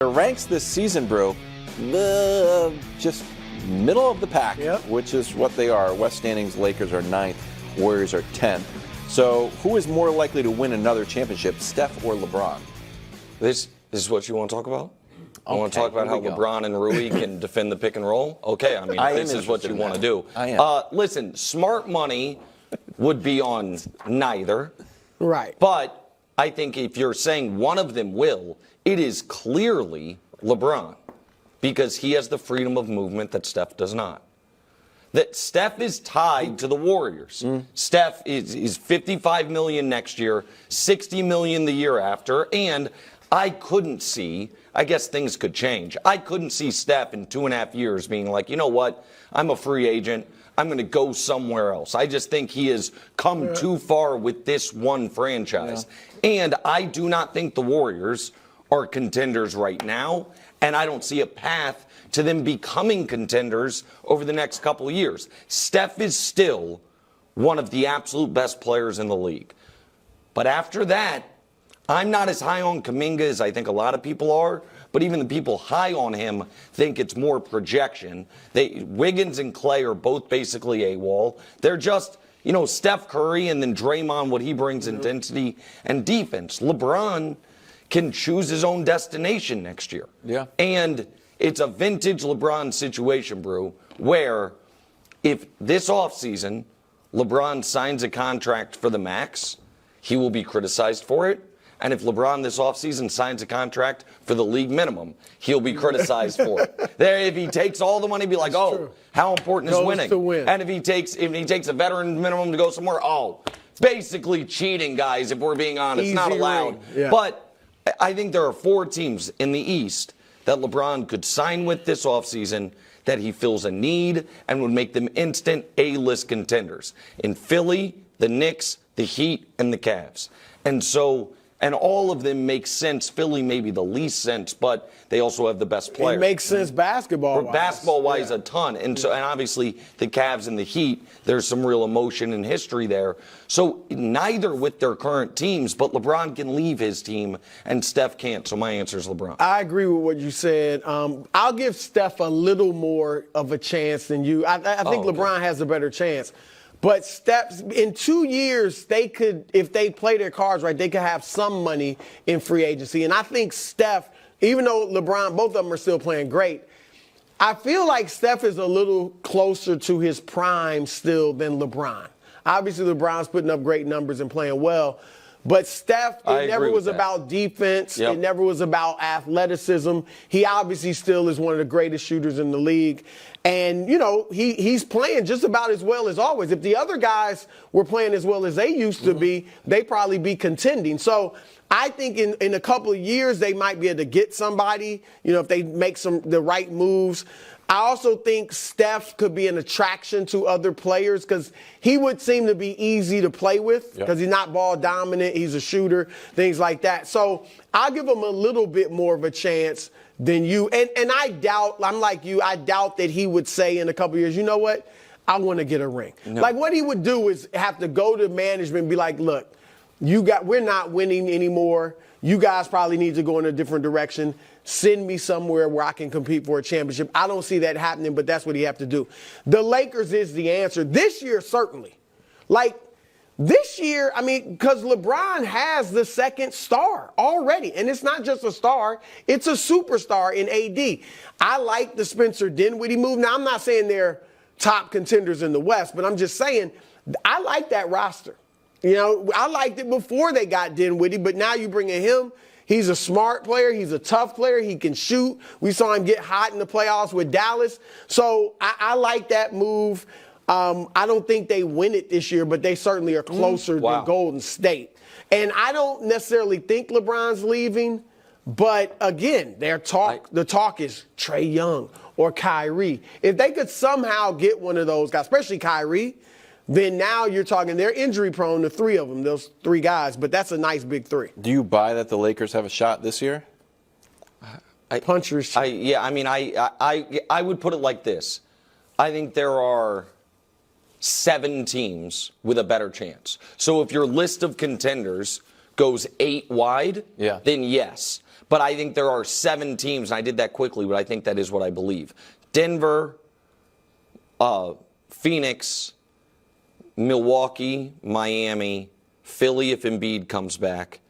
Their ranks this season, bro, just middle of the pack, which is what they are. West standings, Lakers are 9th, Warriors are 10th. So who is more likely to win another championship, Steph or LeBron? This is what you want to talk about? I want to talk about how LeBron and Rui can defend the pick and roll? Okay, I mean, this is what you want to do. I am. Listen, smart money would be on neither. Right. But I think if you're saying one of them will, it is clearly LeBron because he has the freedom of movement that Steph does not. That Steph is tied to the Warriors. Steph is $55 million next year, $60 million the year after, and I couldn't see, I guess things could change. I couldn't see Steph in 2.5 years being like, you know what, I'm a free agent. I'm going to go somewhere else. I just think he has come too far with this one franchise. And I do not think the Warriors are contenders right now, and I don't see a path to them becoming contenders over the next couple of years. Steph is still one of the absolute best players in the league. But after that, I'm not as high on Kuminga as I think a lot of people are, but even the people high on him think it's more projection. Wiggins and Clay are both basically AWOL. They're just, Steph Curry and then Draymond, what he brings intensity and defense. LeBron can choose his own destination next year. Yeah. And it's a vintage LeBron situation, Brew, where if this offseason LeBron signs a contract for the max, he will be criticized for it. And if LeBron this offseason signs a contract for the league minimum, he'll be criticized for it. If he takes all the money, be like, how important is winning? To win. And if he takes a veteran minimum to go somewhere, basically cheating, guys, if we're being honest. Easy not allowed. Yeah. But I think there are 4 teams in the East that LeBron could sign with this offseason that he feels a need and would make them instant A-list contenders. In Philly, the Knicks, the Heat, and the Cavs. And all of them make sense. Philly maybe the least sense, but they also have the best players. It makes sense basketball-wise. Basketball-wise, a ton. And obviously the Cavs and the Heat, there's some real emotion and history there. So neither with their current teams, but LeBron can leave his team and Steph can't. So my answer is LeBron. I agree with what you said. I'll give Steph a little more of a chance than you. I think LeBron has a better chance. But Steph, in 2 years, they could, if they play their cards right, they could have some money in free agency. And I think Steph, even though LeBron, both of them are still playing great, I feel like Steph is a little closer to his prime still than LeBron. Obviously, LeBron's putting up great numbers and playing well. But Steph, it never was about defense. It never was about athleticism. He obviously still is one of the greatest shooters in the league. And, he's playing just about as well as always. If the other guys were playing as well as they used to be, they'd probably be contending. So I think in a couple of years, they might be able to get somebody, if they make the right moves. I also think Steph could be an attraction to other players because he would seem to be easy to play with because he's not ball dominant. He's a shooter, things like that. So I'll give him a little bit more of a chance than you. And I doubt, I'm like you, I doubt that he would say in a couple of years, you know what, I want to get a ring. No. Like what he would do is have to go to management and be like, look, we're not winning anymore. You guys probably need to go in a different direction. Send me somewhere where I can compete for a championship. I don't see that happening, but that's what he have to do. The Lakers is the answer. This year, certainly. This year, because LeBron has the second star already. And it's not just a star. It's a superstar in AD. I like the Spencer Dinwiddie move. Now, I'm not saying they're top contenders in the West, but I'm just saying I like that roster. I liked it before they got Dinwiddie, but now you bring in him. He's a smart player. He's a tough player. He can shoot. We saw him get hot in the playoffs with Dallas. So I like that move. I don't think they win it this year, but they certainly are closer than Golden State. And I don't necessarily think LeBron's leaving, but again, the talk is Trae Young or Kyrie. If they could somehow get one of those guys, especially Kyrie, then now you're talking, they're injury prone, the 3 of them, those 3 guys, but that's a nice big 3. Do you buy that the Lakers have a shot this year? Punchers. I would put it like this. I think there are 7 teams with a better chance. So if your list of contenders goes 8 wide, Yeah. then yes. But I think there are 7 teams, and I did that quickly, but I think that is what I believe. Denver, Phoenix, Milwaukee, Miami, Philly if Embiid comes back,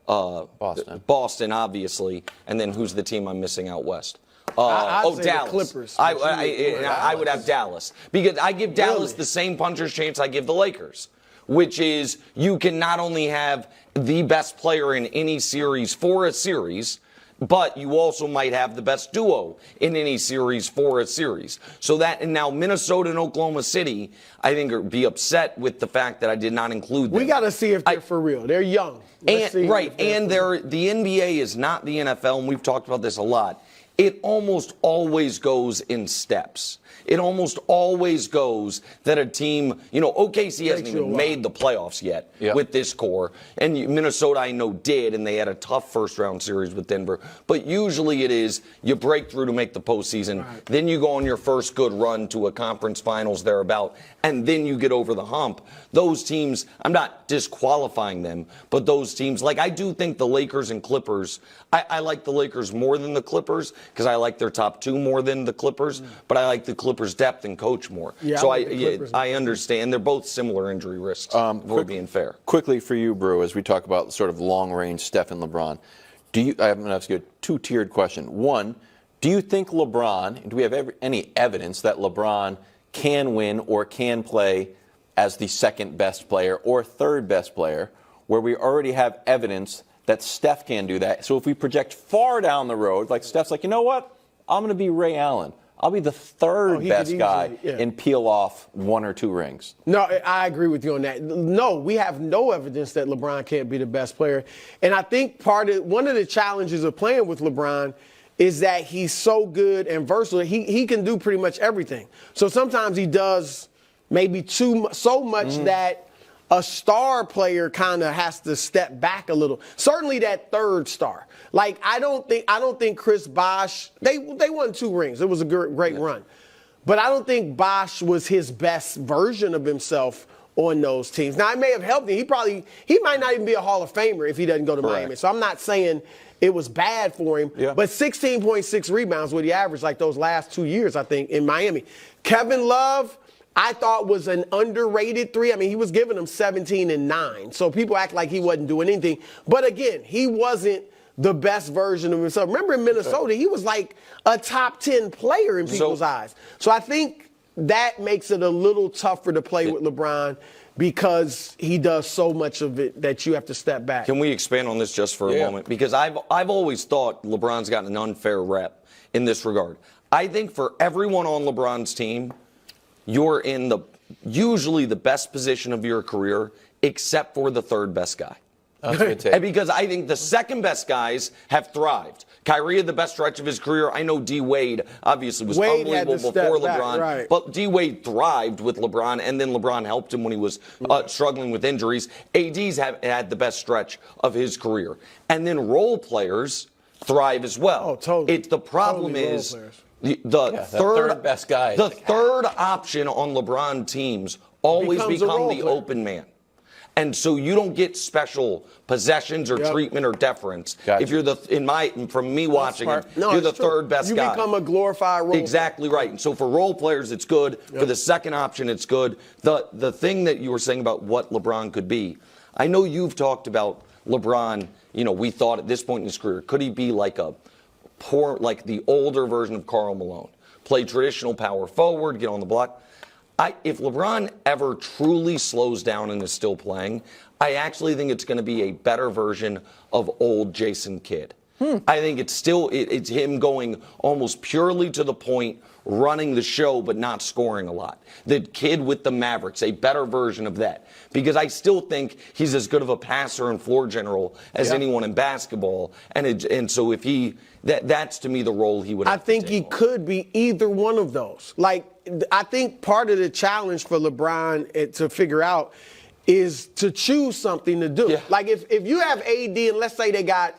Boston, obviously, and then who's the team I'm missing out west? I'd say Dallas. the Clippers. I would have Dallas because I give Dallas the same puncher's chance I give the Lakers, which is you can not only have the best player in any series for a series, but you also might have the best duo in any series for a series. So that, and now Minnesota and Oklahoma City, I think, would be upset with the fact that I did not include them. We got to see if they're for real. They're young. Right, and the NBA is not the NFL, and we've talked about this a lot. It almost always goes in steps. It almost always goes that a team, OKC hasn't even made the playoffs yet with this core. And Minnesota, I know, did, and they had a tough first-round series with Denver. But usually it is you break through to make the postseason. Right. Then you go on your first good run to a conference finals thereabout, and then you get over the hump. Those teams, I'm not disqualifying them, but those teams, like I do think the Lakers and Clippers, I like the Lakers more than the Clippers because I like their top 2 more than the Clippers, but I like the Clippers' depth and coach more. Yeah, so I understand. They're both similar injury risks, if we're being fair. Quickly for you, Brew, as we talk about sort of long-range Steph and LeBron, I'm going to ask you a 2-tiered question. One, do you think LeBron, do we have any evidence that LeBron can win or can play as the second best player or third best player, where we already have evidence that Steph can do that? So if we project far down the road, like Steph's like, you know what? I'm going to be Ray Allen. I'll be the third best guy and peel off 1 or 2 rings. No, I agree with you on that. No, we have no evidence that LeBron can't be the best player. And I think one of the challenges of playing with LeBron is that he's so good and versatile. He can do pretty much everything. So sometimes he does maybe so much that a star player kind of has to step back a little. Certainly that third star. Like I don't think Chris Bosh, they won 2 rings. It was a great run. But I don't think Bosh was his best version of himself on those teams. Now it may have helped him. He might not even be a Hall of Famer if he doesn't go to Miami. So I'm not saying it was bad for him. Yeah. But 16.6 rebounds what he averaged like those last 2 years, I think, in Miami. Kevin Love, I thought was an underrated 3. I mean, he was giving them 17 and 9. So people act like he wasn't doing anything. But again, he wasn't the best version of himself. Remember in Minnesota, he was like a top 10 player in people's eyes. So I think that makes it a little tougher to play with LeBron because he does so much of it that you have to step back. Can we expand on this just for a moment? Because I've always thought LeBron's gotten an unfair rep in this regard. I think for everyone on LeBron's team, you're in usually the best position of your career, except for the third best guy. That's a good take. Because I think the second best guys have thrived. Kyrie had the best stretch of his career. I know D. Wade obviously was unbelievable before LeBron, right. But D. Wade thrived with LeBron, and then LeBron helped him when he was struggling with injuries. AD's had the best stretch of his career, and then role players thrive as well. Oh, totally. The problem is. The third best guy. The third option on LeBron teams always become the open man. And so you don't get special possessions or treatment or deference. Gotcha. If you're from me watching it, you're the third best guy. You become a glorified role Exactly player. right. And so for role players, it's good. For the second option, it's good. The thing that you were saying about what LeBron could be, I know you've talked about LeBron, we thought at this point in his career, could he be like the older version of Karl Malone? Play traditional power forward, get on the block. If LeBron ever truly slows down and is still playing, I actually think it's going to be a better version of old Jason Kidd. I think it's him going almost purely to the point, running the show but not scoring a lot. The Kid with the Mavericks, a better version of that. Because I still think he's as good of a passer and floor general as anyone in basketball. And so if that's to me the role he would have I think he could be either one of those. Like, I think part of the challenge for LeBron to figure out is to choose something to do. Yeah. Like if you have AD and let's say they got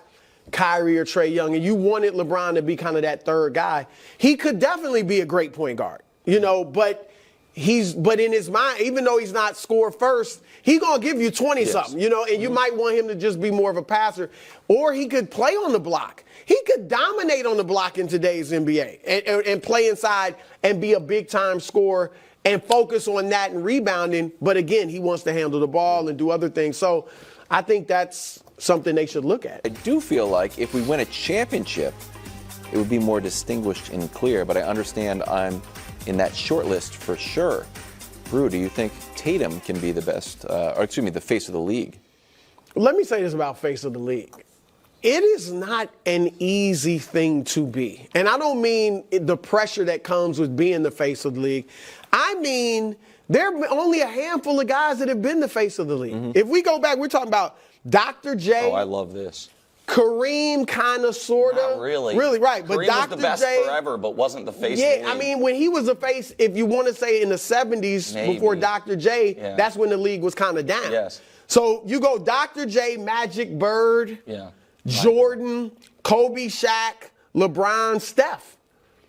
Kyrie or Trae Young and you wanted LeBron to be kind of that third guy, he could definitely be a great point guard, but but in his mind, even though he's not score first, he's going to give you 20-something, you know, and you might want him to just be more of a passer. Or he could play on the block. He could dominate on the block in today's NBA and play inside and be a big-time scorer and focus on that and rebounding. But, again, he wants to handle the ball and do other things. So I think that's something they should look at. I do feel like if we win a championship, it would be more distinguished and clear. But I understand I'm in that short list for sure. Brew, do you think Tatum can be the best, the face of the league? Let me say this about face of the league. It is not an easy thing to be. And I don't mean the pressure that comes with being the face of the league. I mean, there are only a handful of guys that have been the face of the league. Mm-hmm. If we go back, we're talking about Dr. J. Oh, I love this. Kareem, kind of, sort of. Not really. Really, right. Kareem but Dr. was the best J, forever, but wasn't the face of the league. Yeah, I mean, when he was a face, if you want to say in the 70s, Maybe. before Dr. J, that's when the league was kind of down. Yes. So you go Dr. J, Magic, Bird, Jordan, Kobe, Shaq, LeBron, Steph.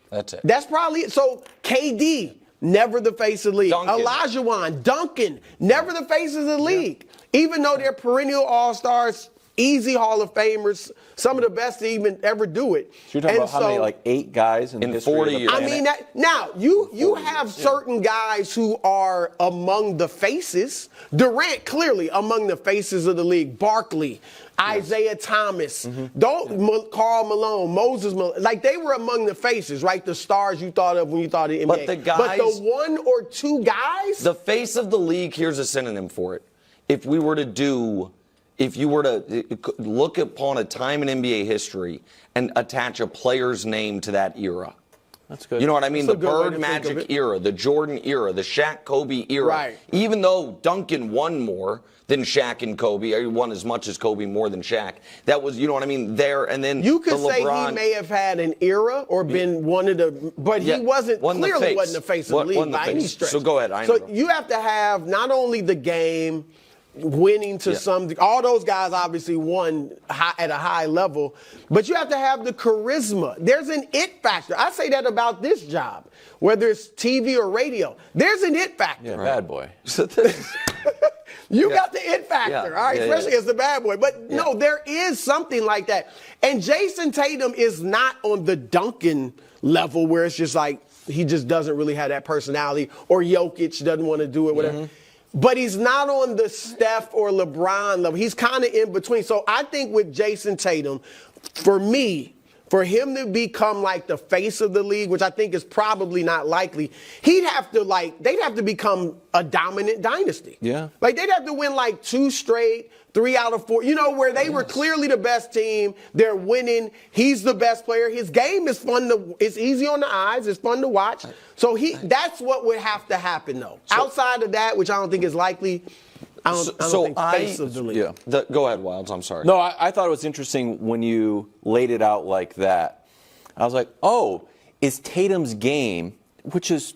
That's it. That's probably it. So KD, never the face of the league. Olajuwon, Duncan, never the faces of the league. Even though they're perennial all-stars, easy Hall of Famers, some of the best to even ever do it. So you're talking about how many, like 8 guys in 40 years. I mean, now, you have certain guys who are among the faces. Durant, clearly, among the faces of the league. Barkley, Isaiah Thomas, Karl Malone, Moses Malone. Like, they were among the faces, right? The stars you thought of when you thought of NBA. But the guys, but the 1 or 2 guys? The face of the league, here's a synonym for it. If you were to look upon a time in NBA history and attach a player's name to that era. That's good. You know what I mean? That's The Bird Magic era, the Jordan era, the Shaq Kobe era. Right. Even though Duncan won more than Shaq and Kobe, or he won as much as Kobe, more than Shaq. That was, you know what I mean? There and then you could the say LeBron, he may have had an era or been one of the, but he wasn't clearly wasn't the face of the league by any stretch. So go ahead. So you have to have not only the game. Winning to some degree. All those guys obviously won at a high level, but you have to have the charisma. There's an it factor. I say that about this job, whether it's TV or radio. There's an it factor. Yeah, bad boy. You got the it factor, all right, especially as the bad boy. But no, there is something like that. And Jason Tatum is not on the Duncan level where it's just like he just doesn't really have that personality, or Jokic doesn't want to do it, whatever. But he's not on the Steph or LeBron level. He's kind of in between. So I think with Jason Tatum, for him to become like the face of the league, which I think is probably not likely, they'd have to become a dominant dynasty. Yeah. Like they'd have to win like 2 straight, 3 out of 4, where they were clearly the best team. They're winning. He's the best player. His game is it's easy on the eyes. It's fun to watch. So that's what would have to happen, though. Outside of that, which I don't think is likely, I don't think face of the league. Yeah. Go ahead, Wilds. I'm sorry. No, I thought it was interesting when you laid it out like that. I was like, oh, is Tatum's game, which is,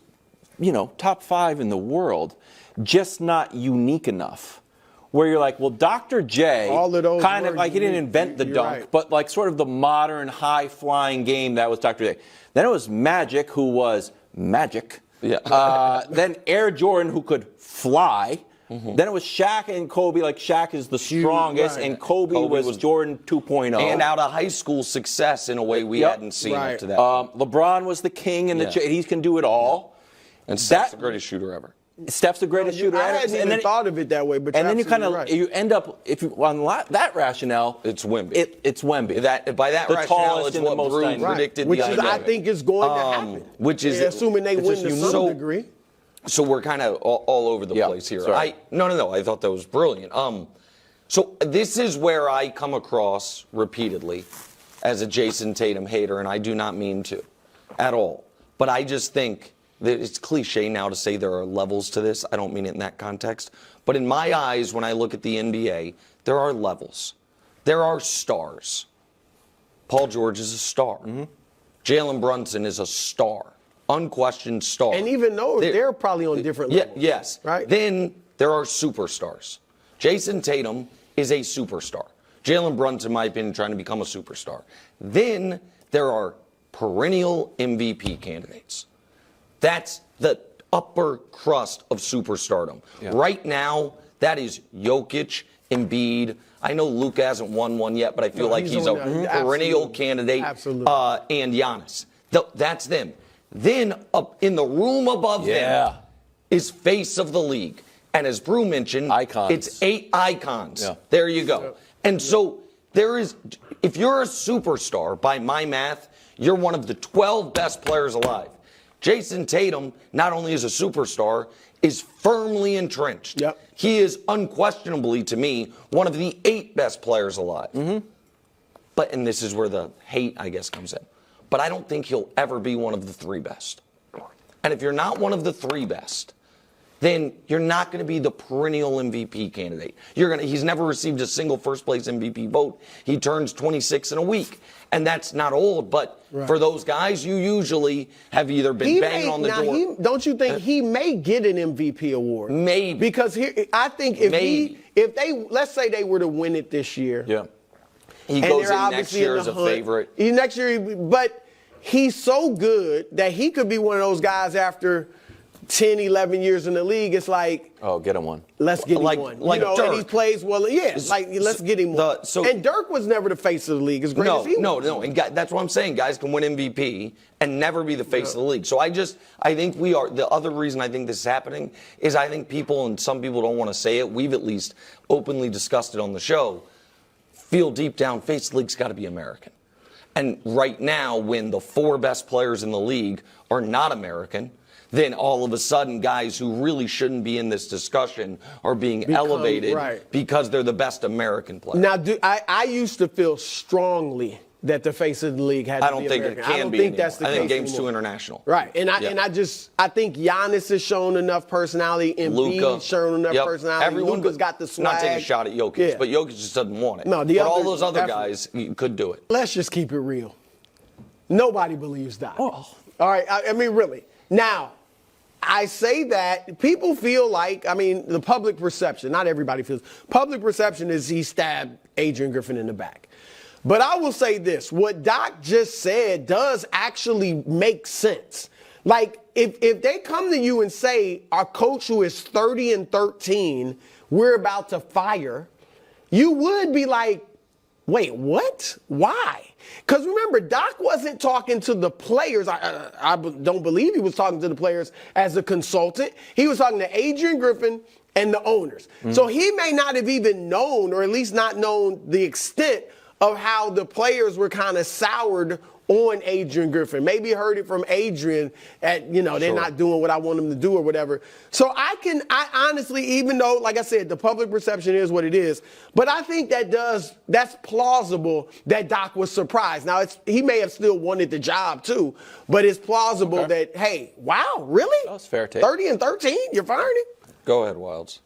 top 5 in the world, just not unique enough? Where you're like, well, Dr. J, all of those kind of like he didn't invent the dunk, but like sort of the modern high-flying game that was Dr. J. Then it was Magic, who was magic. Yeah. Then Air Jordan, who could fly. Then it was Shaq and Kobe. Like Shaq is the strongest, and Kobe was Jordan 2.0. And out of high school success in a way we hadn't seen up to that. LeBron was the king, and he can do it all. And Steph's the greatest shooter ever. Steph's the greatest shooter ever. I hadn't even thought of it that way, but and then you end up on that rationale. It's Wemby. It's Wemby. By that rationale, it's what Brew predicted. Which I think is going to happen. Which is assuming they win to some degree. So we're kind of all over the place here. No. I thought that was brilliant. So this is where I come across repeatedly as a Jason Tatum hater, and I do not mean to at all. But I just think that it's cliche now to say there are levels to this. I don't mean it in that context. But in my eyes, when I look at the NBA, there are levels. There are stars. Paul George is a star. Jalen Brunson is a star. Unquestioned star. And even though they're probably on different levels. Yes. Right? Then there are superstars. Jason Tatum is a superstar. Jalen Brunson, in my opinion, trying to become a superstar. Then there are perennial MVP candidates. That's the upper crust of superstardom. Yeah. Right now, that is Jokic, Embiid. I know Luka hasn't won one yet, but I feel like he's a perennial candidate. Absolutely. And Giannis. That's them. Then up in the room above them is face of the league. And as Brew mentioned, icons. It's 8 icons. Yeah. There you go. And so there is, if you're a superstar, by my math, you're one of the 12 best players alive. Jason Tatum, not only is a superstar, is firmly entrenched. Yep. He is unquestionably, to me, one of the 8 best players alive. But, and this is where the hate, I guess, comes in. But I don't think he'll ever be one of the 3 best. And if you're not one of the 3 best, then you're not going to be the perennial MVP candidate. He's never received a single first-place MVP vote. He turns 26 in a week. And that's not old, but for those guys, you usually have either been banging on the door. Don't you think he may get an MVP award? Maybe. Because I think if they, let's say they were to win it this year. Yeah. He goes in next year as a favorite. Next year, but he's so good that he could be one of those guys after 10, 11 years in the league. It's like, oh, get him one. Let's get him one. Like Dirk. And he plays well. Yeah, let's get him one. And Dirk was never the face of the league as great as he was. No. And that's what I'm saying. Guys can win MVP and never be the face of the league. So I think we are. The other reason I think this is happening is I think people, and some people don't want to say it, we've at least openly discussed it on the show, feel deep down face of the league's got to be American. And right now, when the 4 best players in the league are not American, then all of a sudden guys who really shouldn't be in this discussion are being elevated because they're the best American players. Now, I used to feel strongly that the face of the league had to be American. I don't think it can be. I don't think that's the case. I think game's anymore. too international. Right. And I think Giannis has shown enough personality. Embiid's shown enough personality. Luka's got the swag. Not taking a shot at Jokic, but Jokic just doesn't want it. No, but all those other guys could do it. Let's just keep it real. Nobody believes Doc. Oh. All right. I mean, really. Now, I say that people feel like, the public perception, not everybody feels, public perception is he stabbed Adrian Griffin in the back. But I will say this, what Doc just said does actually make sense. Like, if they come to you and say, our coach who is 30-13, we're about to fire, you would be like, wait, what? Why? Because remember, Doc wasn't talking to the players. I don't believe he was talking to the players as a consultant. He was talking to Adrian Griffin and the owners. So he may not have even known, or at least not known the extent of how the players were kind of soured on Adrian Griffin. Maybe heard it from Adrian at, they're not doing what I want them to do or whatever. So I honestly, even though, like I said, the public perception is what it is, but I think that's plausible that Doc was surprised. Now, he may have still wanted the job too, but it's plausible that, hey, wow, really? That's fair take. 30-13, you're firing him? Go ahead, Wilds.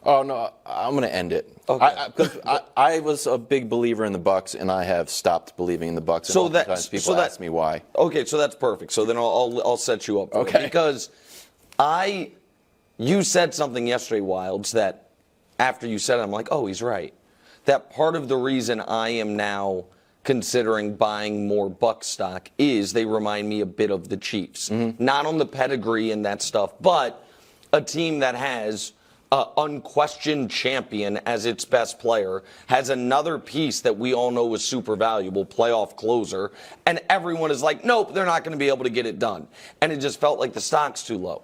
Oh, no, I'm going to end it. Okay. Because I was a big believer in the Bucks, and I have stopped believing in the Bucks. And sometimes people ask me why. Okay, so that's perfect. So then I'll set you up for it. Because you said something yesterday, Wilds, that after you said it, I'm like, oh, he's right. That part of the reason I am now considering buying more Bucks stock is they remind me a bit of the Chiefs. Not on the pedigree and that stuff, but a team that has unquestioned champion as its best player, has another piece that we all know is super valuable, playoff closer, and everyone is like, nope, they're not going to be able to get it done. And it just felt like the stock's too low.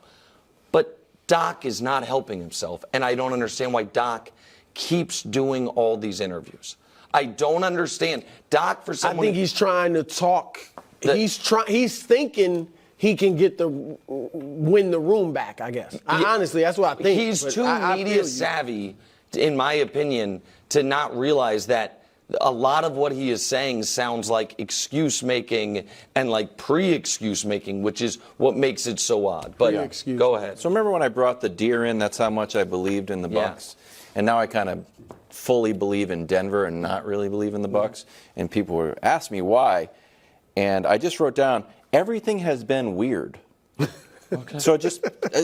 But Doc is not helping himself, and I don't understand why Doc keeps doing all these interviews. I don't understand. Doc, for someone... I think he's trying to talk. He's thinking... he can win the room back, I guess. Honestly, that's what I think. He's too media savvy, in my opinion, to not realize that a lot of what he is saying sounds like excuse making and like pre-excuse making, which is what makes it so odd. But go ahead. So remember when I brought the deer in? That's how much I believed in the Bucks. And now I kind of fully believe in Denver and not really believe in the Bucks. And people were asking me why. And I just wrote down, everything has been weird. Okay. So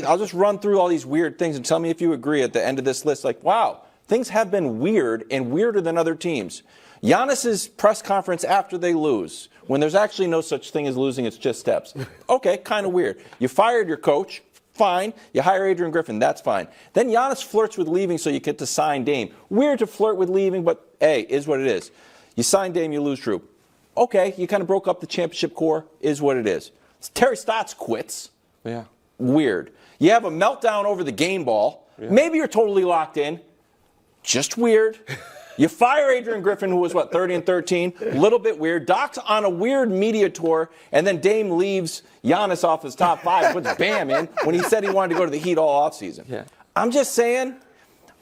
I'll just run through all these weird things and tell me if you agree at the end of this list. Like, wow, things have been weird and weirder than other teams. Giannis's press conference after they lose, when there's actually no such thing as losing, it's just steps. Okay, kind of weird. You fired your coach. Fine. You hire Adrian Griffin. That's fine. Then Giannis flirts with leaving so you get to sign Dame. Weird to flirt with leaving, but hey, is what it is. You sign Dame, you lose Drew. Okay, you kind of broke up the championship core. Is what it is. Terry Stotts quits. Yeah. Weird. You have a meltdown over the game ball. Yeah. Maybe you're totally locked in. Just weird. You fire Adrian Griffin, who was, 30 and 13? A little bit weird. Doc's on a weird media tour, and then Dame leaves Giannis off his top 5, puts Bam in when he said he wanted to go to the Heat all offseason. Yeah. I'm just saying,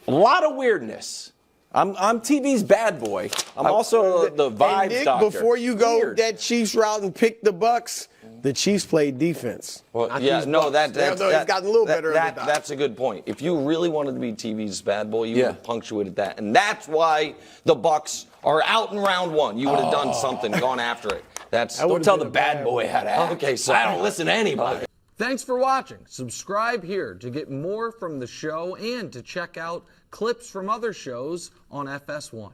a lot of weirdness. I'm TV's bad boy. I'm also the vibes Nick, doctor. Before you go that Chiefs route and pick the Bucks, the Chiefs played defense. Well, yeah, no, it's gotten a little better. That's a good point. If you really wanted to be TV's bad boy, you would have punctuated that, and that's why the Bucks are out in round 1. You would have done something, gone after it. Don't tell the bad boy how to act. Okay, so I don't listen to anybody. Thanks for watching. Subscribe here to get more from the show and to check out clips from other shows on FS1.